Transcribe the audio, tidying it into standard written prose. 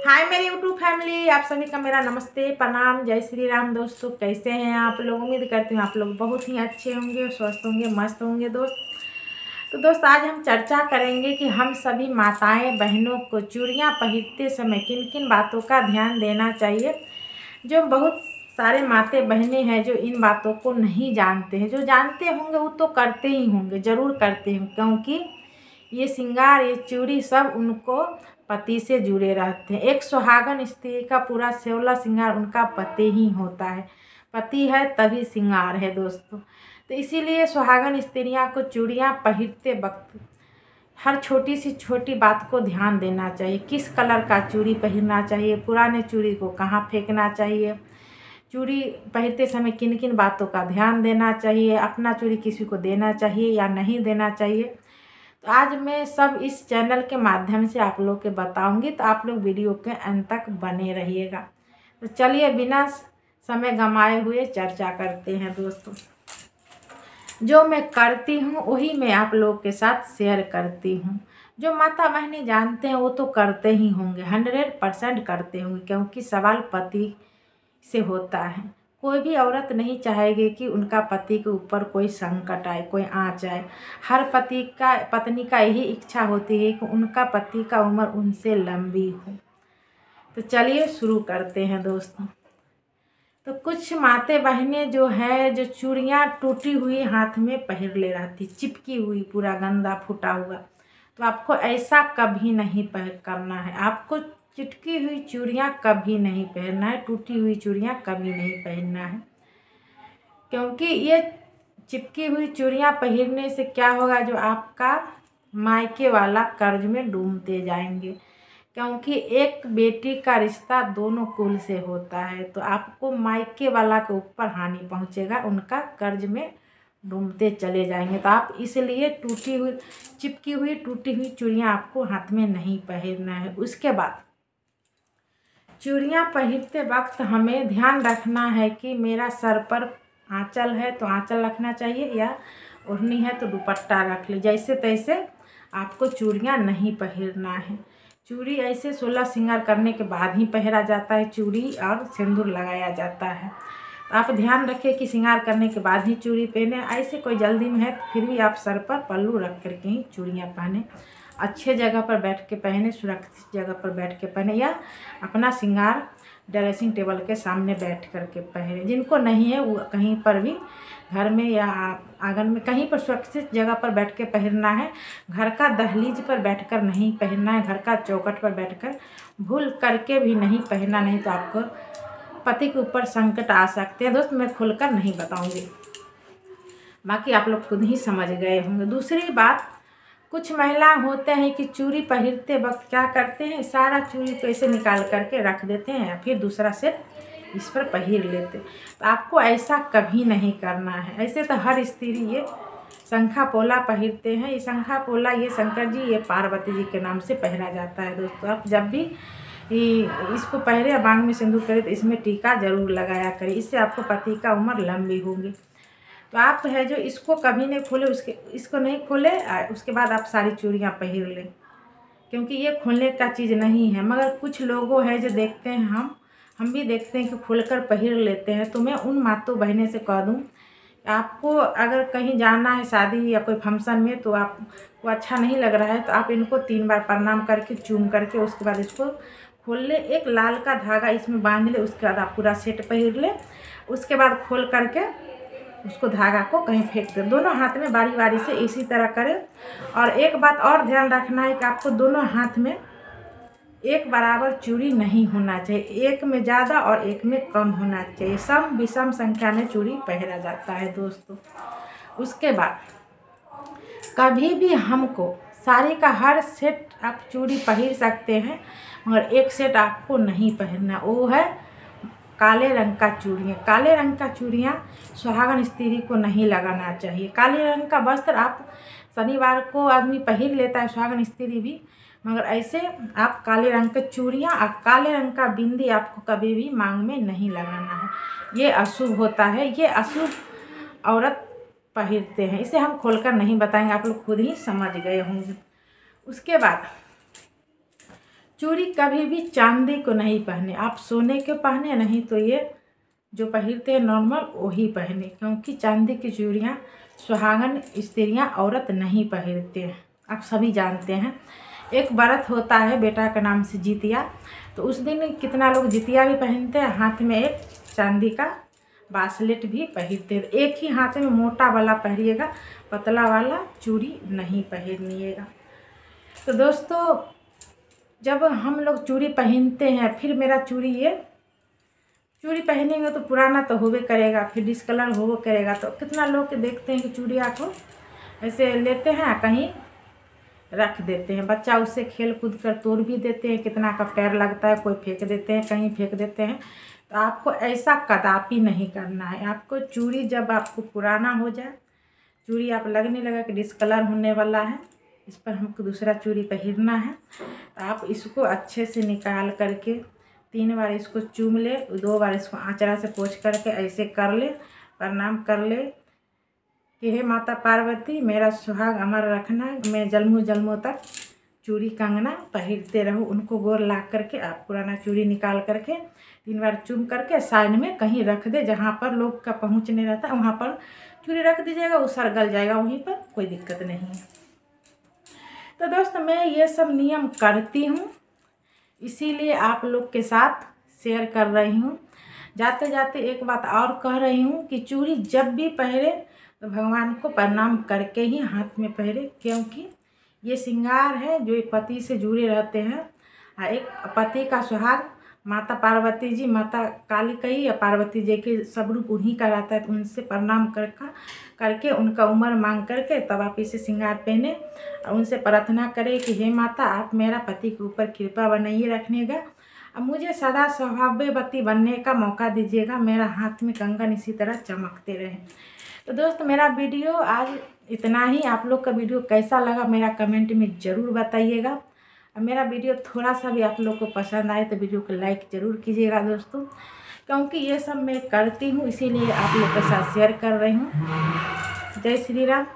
हाय मेरी YouTube family, आप सभी का मेरा नमस्ते, प्रणाम, जय श्री राम। दोस्तों कैसे हैं आप लोग? उम्मीद करती हूँ आप लोग बहुत ही अच्छे होंगे, स्वस्थ होंगे, मस्त होंगे। तो दोस्त आज हम चर्चा करेंगे कि हम सभी माताएं बहनों को चूड़ियाँ पहनते समय किन किन बातों का ध्यान देना चाहिए। जो बहुत सारे माते बहनें हैं जो इन बातों को नहीं जानते हैं, जो जानते होंगे वो तो करते ही होंगे, ज़रूर करते हैं, क्योंकि ये श्रृंगार, ये चूड़ी सब उनको पति से जुड़े रहते हैं। एक सुहागन स्त्री का पूरा 16 श्रृंगार उनका पति ही होता है। पति है तभी श्रृंगार है दोस्तों। तो इसीलिए सुहागन स्त्रियां को चूड़ियां पहनते वक्त हर छोटी सी छोटी बात को ध्यान देना चाहिए। किस कलर का चूड़ी पहनना चाहिए, पुराने चूड़ी को कहाँ फेंकना चाहिए, चूड़ी पहनते समय किन किन बातों का ध्यान देना चाहिए, अपना चूड़ी किसी को देना चाहिए या नहीं देना चाहिए। तो आज मैं सब इस चैनल के माध्यम से आप लोग के बताऊंगी, तो आप लोग वीडियो के अंत तक बने रहिएगा। तो चलिए बिना समय गंवाए हुए चर्चा करते हैं दोस्तों। जो मैं करती हूँ वही मैं आप लोग के साथ शेयर करती हूँ। जो माता बहनें जानते हैं वो तो करते ही होंगे, 100% करते होंगे, क्योंकि सवाल पति से होता है। कोई भी औरत नहीं चाहेगी कि उनका पति के ऊपर कोई संकट आए, कोई आँच आए। हर पत्नी का यही इच्छा होती है कि उनका पति का उम्र उनसे लंबी हो। तो चलिए शुरू करते हैं दोस्तों। तो कुछ माते बहनें जो है, जो चूड़ियाँ टूटी हुई हाथ में पहन ले रहती, चिपकी हुई, पूरा गंदा फूटा हुआ। तो आपको ऐसा कभी नहीं करना है। आपको चिटकी हुई चूड़ियाँ कभी नहीं पहनना है, टूटी हुई चूड़ियाँ कभी नहीं पहनना है, क्योंकि ये चिपकी हुई चूड़ियाँ पहनने से क्या होगा, जो आपका मायके वाला कर्ज में डूबते जाएंगे। क्योंकि एक बेटी का रिश्ता दोनों कुल से होता है, तो आपको मायके वाला के ऊपर हानि पहुंचेगा, उनका कर्ज में डूबते चले जाएंगे। तो आप इसलिए चिपकी हुई टूटी हुई चूड़ियाँ आपको हाथ में नहीं पहनना है। उसके बाद चूड़ियाँ पहनते वक्त हमें ध्यान रखना है कि मेरा सर पर आंचल है तो आंचल रखना चाहिए, या ओढ़नी है तो दुपट्टा रख ले। जैसे तैसे आपको चूड़ियाँ नहीं पहनना है। चूड़ी ऐसे 16 श्रृंगार करने के बाद ही पहना जाता है, चूड़ी और सिंदूर लगाया जाता है। तो आप ध्यान रखें कि श्रृंगार करने के बाद ही चूड़ी पहने। ऐसे कोई जल्दी में है तो फिर भी आप सर पर पल्लू रख करके ही चूड़ियाँ पहने। अच्छे जगह पर बैठ के पहने, सुरक्षित जगह पर बैठ के पहने, या अपना श्रृंगार ड्रेसिंग टेबल के सामने बैठ कर के पहने। जिनको नहीं है वो कहीं पर भी घर में या आंगन में कहीं पर सुरक्षित जगह पर बैठ के पहनना है। घर का दहलीज पर बैठकर नहीं पहनना है, घर का चौखट पर बैठकर भूल करके भी नहीं पहनना, नहीं तो आपको पति के ऊपर संकट आ सकते हैं। दोस्त मैं खुलकर नहीं बताऊंगी, बाकी आप लोग खुद ही समझ गए होंगे। दूसरी बात, कुछ महिला होते हैं कि चूड़ी पहनते वक्त क्या करते हैं, सारा चूड़ी को ऐसे निकाल करके रख देते हैं, फिर दूसरा सेट इस पर पहन लेते। तो आपको ऐसा कभी नहीं करना है। ऐसे तो हर स्त्री ये शंखा पोला पहनते हैं। ये शंखा पोला ये शंकर जी, ये पार्वती जी के नाम से पहना जाता है दोस्तों। आप जब भी इसको पहने, बांग में सिंदूर करें, तो इसमें टीका जरूर लगाया करें। इससे आपको पति का उम्र लंबी होगी। तो आप है जो इसको कभी नहीं खोले, इसको नहीं खोले, उसके बाद आप सारी चूड़ियाँ पहन लें, क्योंकि ये खोलने का चीज़ नहीं है। मगर कुछ लोगों है जो देखते हैं, हम भी देखते हैं कि खोलकर पहन लेते हैं। तो मैं उन मातों बहने से कह दूँ, आपको अगर कहीं जाना है शादी या कोई फंक्शन में, तो आपको अच्छा नहीं लग रहा है, तो आप इनको 3 बार प्रणाम करके चूम करके उसके बाद इसको खोल ले। एक लाल का धागा इसमें बांध ले, उसके बाद आप पूरा सेट पहन ले। उसके बाद खोल करके उसको धागा को कहीं फेंक दे। दोनों हाथ में बारी बारी से इसी तरह करें। और एक बात और ध्यान रखना है कि आपको दोनों हाथ में एक बराबर चूड़ी नहीं होना चाहिए, एक में ज़्यादा और एक में कम होना चाहिए। सम विषम संख्या में चूड़ी पहना जाता है दोस्तों। उसके बाद कभी भी हमको साड़ी का हर सेट आप चूड़ी पहन सकते हैं, मगर एक सेट आपको नहीं पहनना, वो है काले रंग का चूड़ियाँ। काले रंग का चूड़ियाँ सुहागन स्त्री को नहीं लगाना चाहिए। काले रंग का वस्त्र आप शनिवार को आदमी पहन लेता है, सुहागन स्त्री भी, मगर ऐसे आप काले रंग के चूड़ियाँ और काले रंग का बिंदी आपको कभी भी मांग में नहीं लगाना है। ये अशुभ होता है, ये अशुभ औरत पहनते हैं। इसे हम खोलकर नहीं बताएंगे, आप लोग खुद ही समझ गए होंगे। उसके बाद चूड़ी कभी भी चांदी को नहीं पहने, आप सोने के पहने, नहीं तो ये जो पहनते हैं नॉर्मल वही पहने, क्योंकि चांदी की चूड़ियाँ सुहागन स्त्रियाँ औरत नहीं पहनते हैं। आप सभी जानते हैं एक व्रत होता है बेटा का नाम से जितिया, तो उस दिन कितना लोग जितिया भी पहनते हैं, हाथ में एक चांदी का ब्रेसलेट भी पहनते हैं। एक ही हाथ में मोटा वाला पहनिएगा, पतला वाला चूड़ी नहीं पहनिएगा। तो दोस्तों जब हम लोग चूड़ी पहनते हैं, फिर मेरा चूड़ी पहनेंगे तो पुराना तो होबे करेगा, फिर डिस्कलर होबे करेगा। तो कितना लोग देखते हैं कि चूड़िया को ऐसे लेते हैं कहीं रख देते हैं, बच्चा उससे खेल कूद कर तोड़ भी देते हैं, कितना का पैर लगता है, कोई फेंक देते हैं, कहीं फेंक देते हैं। तो आपको ऐसा कदापि नहीं करना है। आपको चूड़ी जब आपको पुराना हो जाए, चूड़ी आप लगने लगा कि डिस्कलर होने वाला है, इस पर हमको दूसरा चूड़ी पहनना है, तो आप इसको अच्छे से निकाल करके 3 बार इसको चूम ले, 2 बार इसको आंचरा से पोंछ करके ऐसे कर ले, प्रणाम कर ले कि हे माता पार्वती मेरा सुहाग अमर रखना, मैं जन्मों जन्मों तक चूड़ी कंगना पहनते रहूँ। उनको गोर ला करके आप पुराना चूड़ी निकाल करके 3 बार चूम करके साइड में कहीं रख दे, जहाँ पर लोग का पहुँच नहीं रहता वहाँ पर चूड़ी रख दीजिएगा, उसर गल जाएगा वहीं पर, कोई दिक्कत नहीं है। तो दोस्तों मैं ये सब नियम करती हूँ, इसीलिए आप लोग के साथ शेयर कर रही हूँ। जाते जाते एक बात और कह रही हूँ कि चूड़ी जब भी पहने तो भगवान को प्रणाम करके ही हाथ में पहने, क्योंकि ये श्रृंगार है जो पति से जुड़े रहते हैं। एक पति का सुहाग माता पार्वती जी, माता काली का ही या पार्वती जी के सब रूप उन्हीं का रहता है, तो उनसे प्रणाम करके उनका उम्र मांग करके तब आप इसे श्रृंगार पहने और उनसे प्रार्थना करें कि हे माता आप मेरा पति के ऊपर कृपा बनाइए रखिएगा, अब मुझे सदा सौभाग्यवती बनने का मौका दीजिएगा, मेरा हाथ में कंगन इसी तरह चमकते रहे। तो दोस्त मेरा वीडियो आज इतना ही। आप लोग का वीडियो कैसा लगा मेरा कमेंट में ज़रूर बताइएगा, और मेरा वीडियो थोड़ा सा भी आप लोग को पसंद आए तो वीडियो को लाइक ज़रूर कीजिएगा दोस्तों, क्योंकि ये सब मैं करती हूँ इसीलिए आप लोग के साथ शेयर कर रही हूँ। जय श्री राम।